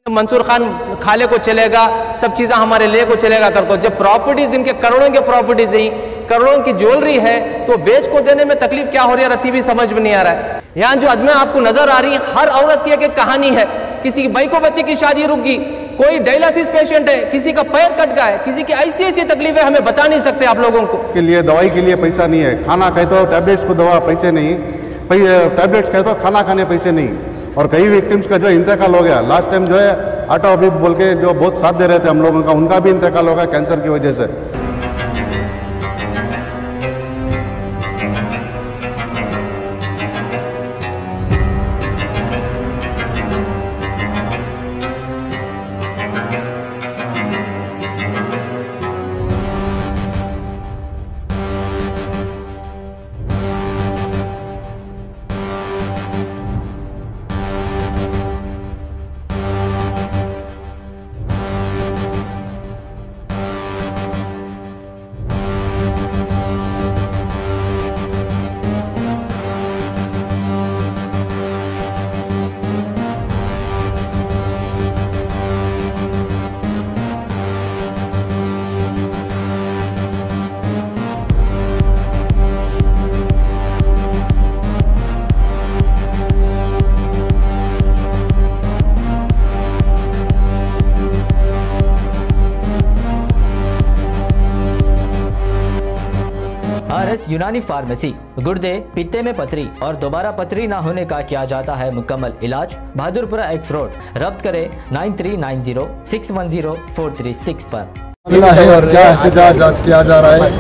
मंसूर खान खाले को चलेगा, सब चीज़ें हमारे ले को चलेगा कर को। जब प्रॉपर्टीज इनके करोड़ों के प्रॉपर्टीज ही, करोड़ों की ज्वेलरी है, तो बेच को देने में तकलीफ क्या हो रही है रत्ती भी समझ में नहीं आ रहा है। यहाँ जो अदमें आपको नजर आ रही है, हर औरत की एक कहानी है। किसी की भाई को बच्चे की शादी रुक गई, कोई डायलिसिस पेशेंट है, किसी का पैर कट गया है, किसी की ऐसी ऐसी तकलीफें हमें बता नहीं सकते आप लोगों को। के लिए दवाई के लिए पैसा नहीं है, खाना कहे तो टैबलेट्स को दवा पैसे नहीं, टैबलेट्स कहे तो खाना खाने पैसे नहीं। और कई विक्टिम्स का जो इंतकाल हो गया, लास्ट टाइम जो है आटो अभी बोल के जो बहुत साथ दे रहे थे हम लोगों का, उनका भी इंतकाल हो गया कैंसर की वजह से। RS यूनानी फार्मेसी, गुर्दे, पित्ते में पथरी और दोबारा पथरी ना होने का किया जाता है मुकम्मल इलाज। Bahadurpura x road. रब्त करें 9390610436 पर। मिला है और क्या एहतजाज आज किया जा रहा है?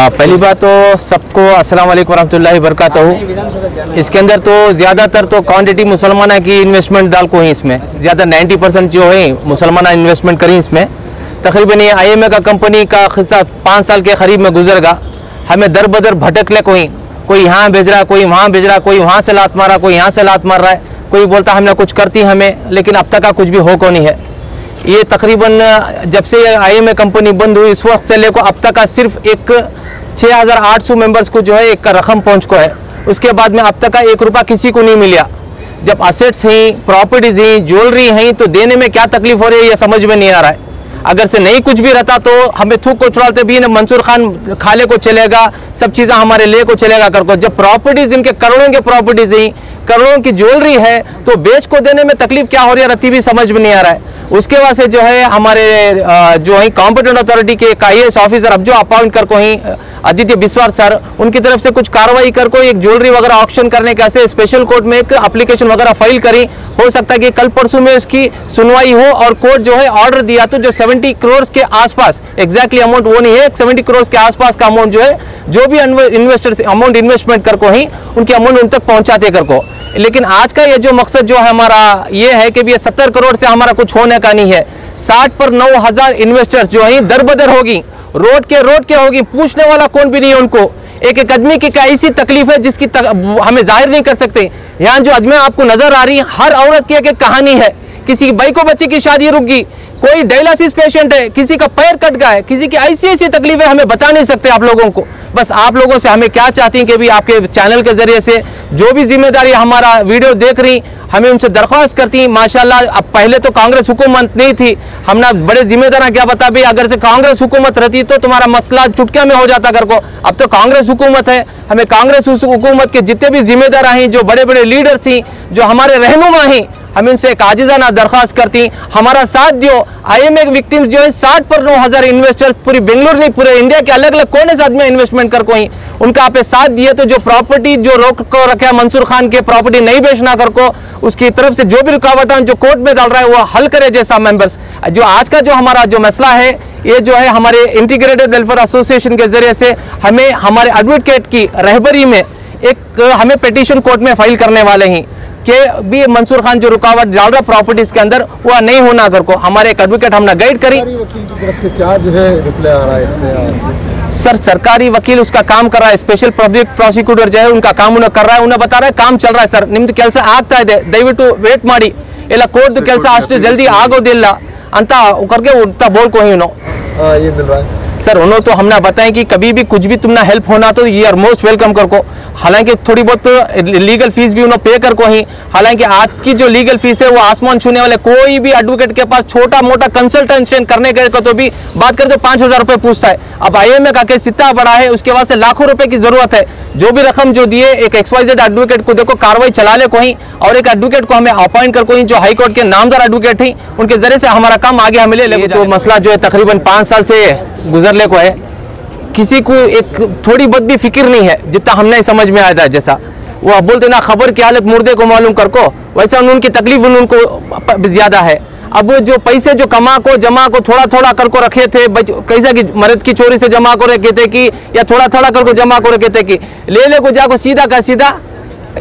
पहली बात तो सबको अस्सलाम वालेकुम रहमतुल्लाहि वबरकातुहू। इसके अंदर तो ज़्यादातर तो क्वांटिटी मुसलमाना की इन्वेस्टमेंट डाल को ही, इसमें ज़्यादा 90% जो है मुसलमाना इन्वेस्टमेंट करी इसमें। तकरीबन ये IMA का कंपनी का खिस्सा 5 साल के करीब में गुजरगा। हमें दर बदर भटकले, कोई यहाँ भेज रहा है, कोई वहाँ भेज रहा है, कोई वहाँ से लात मारा, कोई यहाँ से लात मार रहा है, कोई बोलता हमने कुछ करती हमें, लेकिन अब तक का कुछ भी हो को नहीं है। ये तकरीबन जब से IMA कंपनी बंद हुई इस वक्त से लेकर अब तक का सिर्फ एक 6800 मेंबर्स को जो है एक रकम पहुँच को है। उसके बाद में अब तक का 1 रुपया किसी को नहीं मिला। जब असेट्स हैं, प्रॉपर्टीज हैं, ज्वेलरी हैं, तो देने में क्या तकलीफ हो रही है ये समझ में नहीं आ रहा है। अगर से नहीं कुछ भी रहता तो हमें थूक को छुड़ाते भी न मंसूर खान खाले को चलेगा, सब चीज़ें हमारे ले को चलेगा कर को। जब प्रॉपर्टीज इनके करोड़ों के प्रॉपर्टीज हैं, करोड़ों की ज्वेलरी है, तो बेच को देने में तकलीफ क्या हो रही है रत्ती भी समझ में नहीं आ रहा है। उसके बाद से जो है हमारे जो है कॉम्पिटेंट अथॉरिटी के IAS ऑफिसर अब जो अपॉइंट कर को ही आदित्य बिस्वार सर, उनकी तरफ से कुछ कार्रवाई कर को एक ज्वेलरी वगैरह ऑक्शन करने के ऐसे स्पेशल कोर्ट में एक एप्लीकेशन वगैरह फाइल करी। हो सकता है कि कल परसों में इसकी सुनवाई हो और कोर्ट जो है ऑर्डर दिया तो जो 70 करोड़ के आसपास, एग्जैक्टली अमाउंट वो नहीं है, 70 करोड़ के आसपास का अमाउंट जो है, जो भी इन्वेस्टर्स अमाउंट इन्वेस्टमेंट कर को ही उनकी अमाउंट उन तक पहुंचाते कर को। लेकिन आज का ये जो मकसद जो है हमारा ये है कि ये 70 करोड़ से हमारा कुछ होने का नहीं है। 60 पर 9000 इन्वेस्टर्स जो है दर बदर होगी, रोड के होगी, पूछने वाला कौन भी नहीं है उनको। एक आदमी की ऐसी तकलीफ है जिसकी हमें जाहिर नहीं कर सकते। यहाँ जो आदमी आपको नजर आ रही है, हर औरत की एक कहानी है। किसी की भाई को बच्चे की शादी रुक गई, कोई डायलिसिस पेशेंट है, किसी का पैर कट गया है, किसी की ऐसी ऐसी तकलीफें हमें बता नहीं सकते आप लोगों को। बस आप लोगों से हमें क्या चाहती हैं कि भी आपके चैनल के जरिए से जो भी जिम्मेदारी हमारा वीडियो देख रही, हमें उनसे दरख्वास्त करती हैं। माशाल्लाह अब पहले तो कांग्रेस हुकूमत नहीं थी, हमने बड़े जिम्मेदार क्या बता भी, अगर से कांग्रेस हुकूमत रहती तो तुम्हारा मसला चुटकिया में हो जाता कर को। अब तो कांग्रेस हुकूमत है, हमें कांग्रेस हुकूमत के जितने भी जिम्मेदार हैं, जो बड़े बड़े लीडर थी, जो हमारे रहनुमा हैं, हम इनसे एक आजिजाना दरख्वास्त करती, हमारा साथ दियो। IMA विक्टिम्स जो है 60 पर 9000 इन्वेस्टर्स पूरी बेंगलुरु नहीं पूरे इंडिया के अलग अलग कोने साथ में इन्वेस्टमेंट कर को ही उनका आप साथ दिए। तो जो प्रॉपर्टी जो रोक को रखा है मंसूर खान के प्रॉपर्टी नहीं बेचना कर को, उसकी तरफ से जो भी रुकावट जो कोर्ट में डाल रहा है वो हल करे जैसा मेंबर्स। जो आज का जो हमारा जो मसला है ये जो है हमारे इंटीग्रेटेड वेलफेयर एसोसिएशन के जरिए से हमें हमारे एडवोकेट की रहबरी में एक हमें पिटीशन कोर्ट में फाइल करने वाले हैं कि भी मंसूर खान जो रुकावट डाल रहा प्रॉपर्टीज के अंदर वह नहीं होना कर को। हमारे एक एडवोकेट हमने गाइड करी। वकील की तरफ से क्या जो है रिप्लाई आ रहा है इसमें? सर सरकारी वकील उसका काम कर रहा है, स्पेशल पब्लिक प्रोसिक्यूटर जो है उनका काम उन्हें कर रहा है, उन्हें बता रहा है काम चल रहा है सर, निम्द ಕೆಲಸ ಆಗ್ತಾ ಇದೆ, ದಯವಿಟ್ಟು ವೇಟ್ ಮಾಡಿ, ಇಲ್ಲ ಕೋರ್ಟ್ ಕೆಲಸ ಅಷ್ಟು ಜಲ್ದಿ ಆಗೋದಿಲ್ಲ ಅಂತ करके उठता बोल को ही ये मिल रहा है सर उन्होंने तो हमने बताया कि कभी भी कुछ भी तुमने हेल्प होना तो ये आर मोस्ट वेलकम कर को। हालांकि थोड़ी बहुत लीगल फीस भी उन्होंने पे कर को ही, हालांकि आपकी जो लीगल फीस है वो आसमान छूने वाले, कोई भी एडवोकेट के पास छोटा मोटा कंसल्टेशन करने के तो भी बात करें तो 5,000 रुपये पूछता है। अब IMA का केस इतना बड़ा है, उसके बाद से लाखों रुपए की जरूरत है। जो भी रकम जो दिए एक XYZ एडवोकेट को देखो कार्रवाई चला ले कोई, और एक एडवोकेट को हमें अपॉइंट कर कोई जो हाई कोर्ट के नामदार एडवोकेट थी, उनके जरिए से हमारा काम आगे हमें ले। तो मसला जो है तकरीबन 5 साल से गुजरले को है, किसी को एक थोड़ी बहुत भी फिक्र नहीं है, जितना हमने समझ में आया था। जैसा वो अब बोलते ना खबर की हालत मुर्दे को मालूम कर को, वैसा उनकी तकलीफ उनको ज्यादा है। अब वो जो पैसे जो कमा को जमा को थोड़ा थोड़ा कर को रखे थे, कैसा कि मर्द की चोरी से जमा को रखे थे कि या थोड़ा थोड़ा कर को जमा को रखे थे कि ले को जाको सीधा का सीधा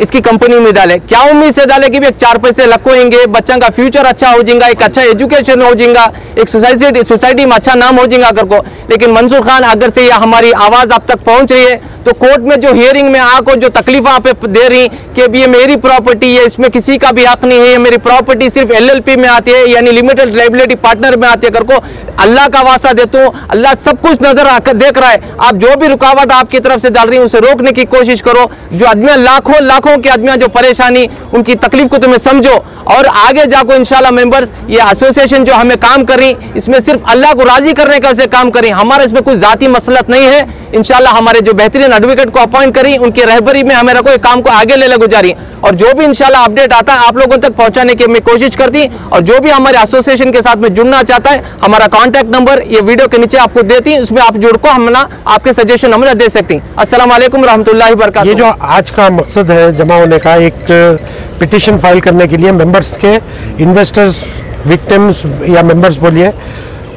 इसकी कंपनी में डाले। क्या उम्मीद से डाले कि भी एक 4 पैसे लखोएंगे, बच्चों का फ्यूचर अच्छा हो जाएगा, एक अच्छा एजुकेशन हो जाएगा, एक सोसाइटी में अच्छा नाम हो जाएगा कर को। लेकिन मंसूर खान अगर से यह हमारी आवाज आप तक पहुंच रही है तो कोर्ट में जो हियरिंग में आको जो तकलीफ आप दे रही कि ये मेरी प्रॉपर्टी है, इसमें किसी का भी हक नहीं है, ये मेरी प्रॉपर्टी सिर्फ LLP में आती है यानी लिमिटेड लायबिलिटी पार्टनर में आती है कर को, अल्लाह का वास्ता देता हूँ, अल्लाह सब कुछ नजर आकर देख रहा है। आप जो भी रुकावट आपकी तरफ से डाल रही है उसे रोकने की कोशिश करो। जो आदमी लाखों के आदमी जो परेशानी उनकी तकलीफ को तुम्हें समझो और आगे जाको इंशाल्लाह मेंबर्स ये एसोसिएशन जो हमें काम करी इसमें सिर्फ अल्लाह को राजी करने का से काम करें। हमारा इसमें कोई जाती मसलत नहीं है। इंशाल्लाह हमारे जो बेहतरीन एडवोकेट को अपॉइंट करी उनकी रहबरी में हमें कोई काम को आगे ले गुजारी और जो भी इंशाल्लाह अपडेट आता है आप लोगों तक पहुंचाने की मैं कोशिश करती। और जो भी हमारे एसोसिएशन के साथ में जुड़ना चाहता है हमारा कॉन्टैक्ट नंबर ये वीडियो के नीचे आपको देती, उसमें आप जुड़ को हम आपके सजेशन हमें दे सकती। अस्सलाम वालेकुम रहमतुल्लाहि व बरकातहू। ये जो आज का मकसद है जमा होने का, एक पिटिशन फाइल करने के लिए मेंबर्स के, इन्वेस्टर्स, विक्टिम्स या मेंबर्स बोलिए,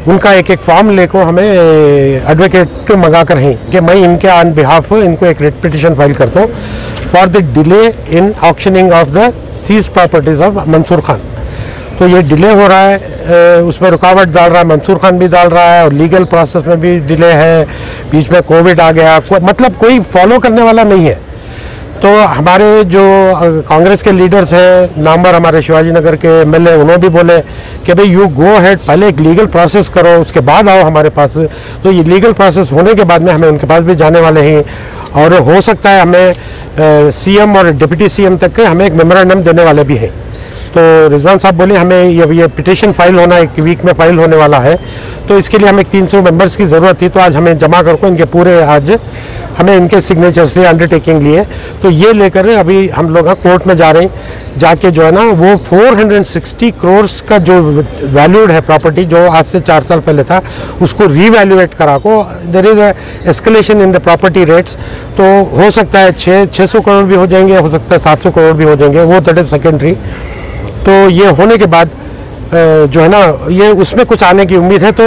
उनका एक फॉर्म लेको हमें एडवोकेट मंगा कर हैं कि मैं इनके ऑन बिहाफ इनको एक रिट पिटिशन फाइल करता हूँ for the delay in auctioning of the seize properties of Mansoor Khan. तो ये डिले हो रहा है, उसमें रुकावट डाल रहा है, मंसूर खान भी डाल रहा है और लीगल प्रोसेस में भी डिले है, बीच में कोविड आ गया, मतलब कोई फॉलो करने वाला नहीं है। तो हमारे जो कांग्रेस के लीडर्स हैं, नामवर हमारे शिवाजी नगर के MLA, उन्होंने भी बोले कि भाई यू गो हेड, पहले एक लीगल प्रोसेस करो उसके बाद आओ हमारे पास। तो ये लीगल प्रोसेस होने के बाद में हमें उनके पास भी जाने वाले हैं और हो सकता है हमें CM और डिप्टी CM तक के हमें एक मेमोरेंडम देने वाले भी हैं। तो रिजवान साहब बोले हमें ये पिटिशन फाइल होना 1 वीक में फाइल होने वाला है, तो इसके लिए हमें 300 मेंबर्स की ज़रूरत थी। तो आज हमें जमा करके इनके पूरे आज हमें इनके सिग्नेचर्स लिए अंडरटेकिंग लिए, तो ये लेकर अभी हम लोग कोर्ट में जा रहे हैं। जाके जो है ना वो 460 करोड़ का जो वैल्यूड है प्रॉपर्टी जो आज से 4 साल पहले था उसको रीवैल्यूएट करा को, there is escalation in the property rates. तो हो सकता है 600 करोड़ भी हो जाएंगे, हो सकता है 700 करोड़ भी हो जाएंगे, वो दैट इज सेकेंडरी। तो ये होने के बाद जो है ना ये उसमें कुछ आने की उम्मीद है, तो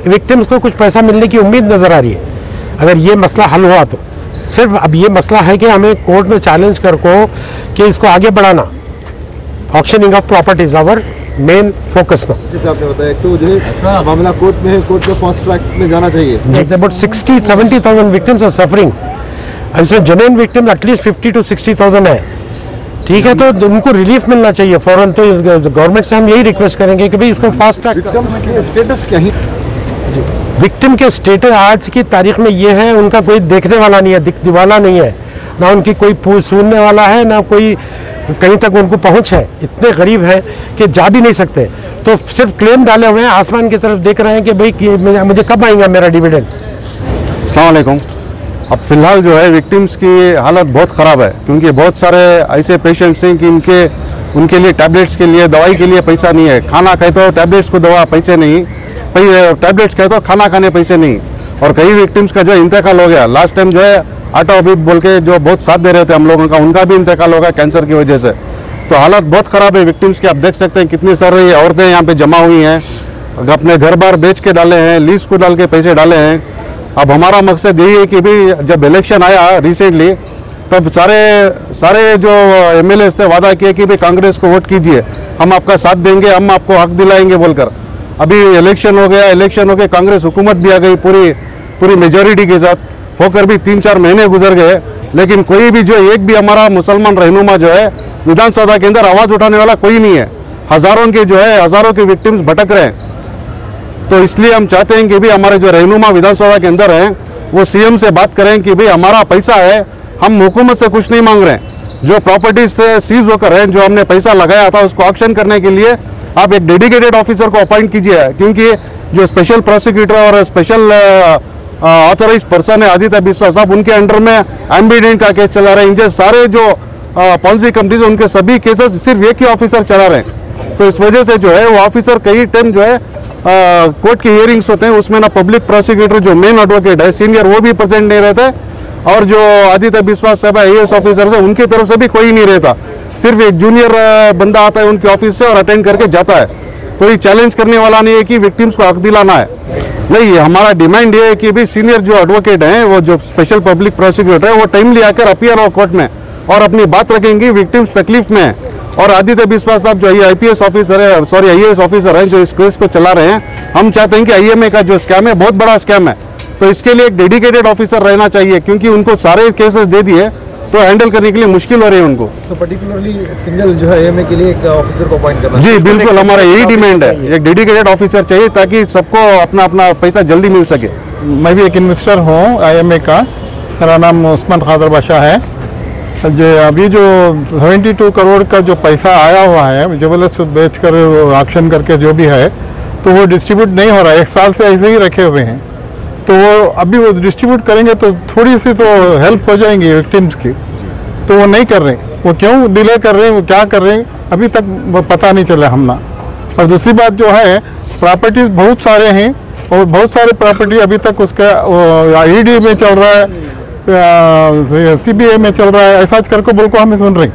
विक्टिम्स को कुछ पैसा मिलने की उम्मीद नज़र आ रही है अगर ये मसला हल हुआ तो। सिर्फ अब ये मसला है कि हमें कोर्ट में चैलेंज कर को कि इसको आगे बढ़ाना, auctioning of properties our main focus ना। जैसे आपने बताया तो जो है मामला कोर्ट में है, कोर्ट के फास्ट ट्रैक में जाना चाहिए। अबाउट 60-70,000 विक्टिम्स आर सफरिंग, इसमें जेन्युइन विक्टिम एटलीस्ट 50 to 60,000 है, ठीक है। तो उनको रिलीफ मिलना चाहिए फौरन। तो गवर्नमेंट से हम यही रिक्वेस्ट करेंगे कि भाई इसको फास्ट ट्रैक। विक्टिम्स के स्टेटस क्या है? विक्टिम के स्टेटस आज की तारीख में ये है, उनका कोई देखने वाला नहीं है, दिखवाला नहीं है, ना उनकी कोई सुनने वाला है, ना कोई कहीं तक उनको पहुंच है। इतने गरीब हैं कि जा भी नहीं सकते, तो सिर्फ क्लेम डाले हुए हैं, आसमान की तरफ देख रहे हैं कि भाई मुझे कब आएगा मेरा डिविडेंड। अस्सलाम वालेकुम। अब फ़िलहाल जो है विक्टिम्स की हालत बहुत ख़राब है, क्योंकि बहुत सारे ऐसे पेशेंट्स हैं कि उनके लिए टैबलेट्स के लिए, दवाई के लिए पैसा नहीं है। खाना खाए तो टैबलेट्स को दवा पैसे नहीं, टैबलेट्स खाए तो खाना खाने पैसे नहीं। और कई विक्टिम्स का जो इंतकाल हो गया, लास्ट टाइम जो है आटो अबीब बोल के जो बहुत साथ दे रहे थे हम लोगों का, उनका भी इंतकाल हो गया कैंसर की वजह से। तो हालत बहुत ख़राब है विक्टिम्स की। आप देख सकते हैं कितनी सारी औरतें यहाँ पे जमा हुई हैं, अपने घर बार बेच के डाले हैं, लीज को डाल के पैसे डाले हैं। अब हमारा मकसद यही है कि भाई जब इलेक्शन आया रिसेंटली तब सारे जो MLAs थे वादा किए कि भाई कांग्रेस को वोट कीजिए, हम आपका साथ देंगे, हम आपको हक दिलाएंगे बोलकर। अभी इलेक्शन हो गया, इलेक्शन हो के कांग्रेस हुकूमत भी आ गई पूरी मेजॉरिटी के साथ, होकर भी 3-4 महीने गुजर गए, लेकिन कोई भी जो एक भी हमारा मुसलमान रहनुमा जो है विधानसभा के अंदर आवाज़ उठाने वाला कोई नहीं है। हज़ारों के जो है हज़ारों के विक्टिम्स भटक रहे हैं। तो इसलिए हम चाहते हैं कि भी हमारे जो रहनुमा विधानसभा के अंदर हैं वो सीएम से बात करें कि भाई हमारा पैसा है, हम हुकूमत से कुछ नहीं मांग रहे हैं। जो प्रॉपर्टीज से सीज होकर है, जो हमने पैसा लगाया था उसको ऑक्शन करने के लिए आप एक डेडिकेटेड ऑफिसर को अपॉइंट कीजिए, क्योंकि जो स्पेशल प्रोसिक्यूटर और स्पेशल ऑथराइज पर्सन है आदित्य बिस्वा साहब, उनके अंडर में एम्बिडेंट का केस चला रहा है। इनके सारे जो पॉलिसी कंपनीज उनके सभी केसेस सिर्फ एक ही ऑफिसर चला रहे हैं। तो इस वजह से जो है वो ऑफिसर कई टाइम जो है कोर्ट के हियरिंग्स होते हैं, उसमें ना पब्लिक प्रोसिक्यूटर जो मेन एडवोकेट है सीनियर वो भी प्रेजेंट नहीं रहता है, और जो आदित्य बिस्वास साहब IAS ऑफिसर है उनकी तरफ से भी कोई नहीं रहता। सिर्फ एक जूनियर बंदा आता है उनके ऑफिस से और अटेंड करके जाता है। कोई चैलेंज करने वाला नहीं है कि विक्टिम्स को हक दिलाना है। नहीं, हमारा डिमांड ये है कि भी सीनियर जो एडवोकेट हैं, वो जो स्पेशल पब्लिक प्रोसिक्यूटर है, वो टाइमली आकर अपीयर हो कोर्ट में और अपनी बात रखेंगे। विक्टिम्स तकलीफ में है और आदित्य बिस्वास साहब जो IPS ऑफिसर है, सॉरी IAS ऑफिसर हैं, जो इस केस को चला रहे हैं, हम चाहते हैं कि IMA का जो स्कैम है बहुत बड़ा स्कैम है, तो इसके लिए एक डेडिकेटेड ऑफिसर रहना चाहिए, क्योंकि उनको सारे केसेस दे दिए तो हैंडल करने के लिए मुश्किल हो रही है उनको। तो पर्टिकुलरली सिंगल जो है AMA के लिए एक ऑफिसर को अपॉइंट करना। जी बिल्कुल, हमारा यही डिमांड है, एक डेडिकेटेड ऑफिसर चाहिए ताकि सबको अपना अपना पैसा जल्दी मिल सके। मैं भी एक इन्वेस्टर हूँ IMA का, मेरा नाम उस्मान खादर बादशाह है। जो अभी जो 72 करोड़ का जो पैसा आया हुआ है जबरदस्त बेच कर ऑक्शन करके जो भी है, तो वो डिस्ट्रीब्यूट नहीं हो रहा है। 1 साल से ऐसे ही रखे हुए हैं, तो वो अभी वो डिस्ट्रीब्यूट करेंगे तो थोड़ी सी तो हेल्प हो जाएंगी विक्टिम्स की, तो वो नहीं कर रहे। वो क्यों डिले कर रहे हैं, वो क्या कर रहे हैं, अभी तक वो पता नहीं चला हमना। और दूसरी बात जो है, प्रॉपर्टीज बहुत सारे हैं और बहुत सारे प्रॉपर्टी अभी तक उसका ED में चल रहा है, CBI में चल रहा है, ऐसा करके बोल को हमें सुन रहे,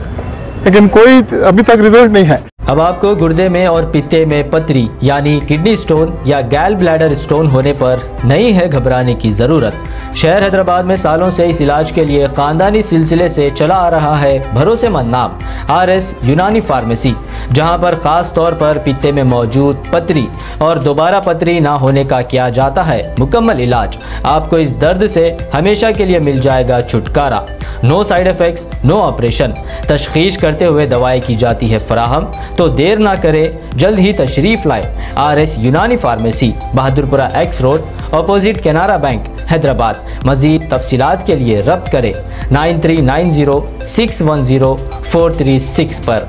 लेकिन कोई अभी तक रिजल्ट नहीं है। अब आपको गुर्दे में और पित्ते में पथरी यानी किडनी स्टोन या गैल ब्लैडर स्टोन होने पर नहीं है घबराने की ज़रूरत। शहर हैदराबाद में सालों से इस इलाज के लिए खानदानी सिलसिले से चला आ रहा है भरोसेमंद नाम RS यूनानी फार्मेसी, जहां पर खास तौर पर पित्ते में मौजूद पथरी और दोबारा पथरी ना होने का किया जाता है मुकम्मल इलाज। आपको इस दर्द से हमेशा के लिए मिल जाएगा छुटकारा। No side effects, no operation, तशखीस करते हुए दवाएं की जाती है फराहम। तो देर ना करें, जल्द ही तशरीफ लाए RS यूनानी pharmacy, Bahadurpura X road, opposite Canara bank, Hyderabad. मज़ीद तफसीलात के लिए रब्त करें 9390610436 पर।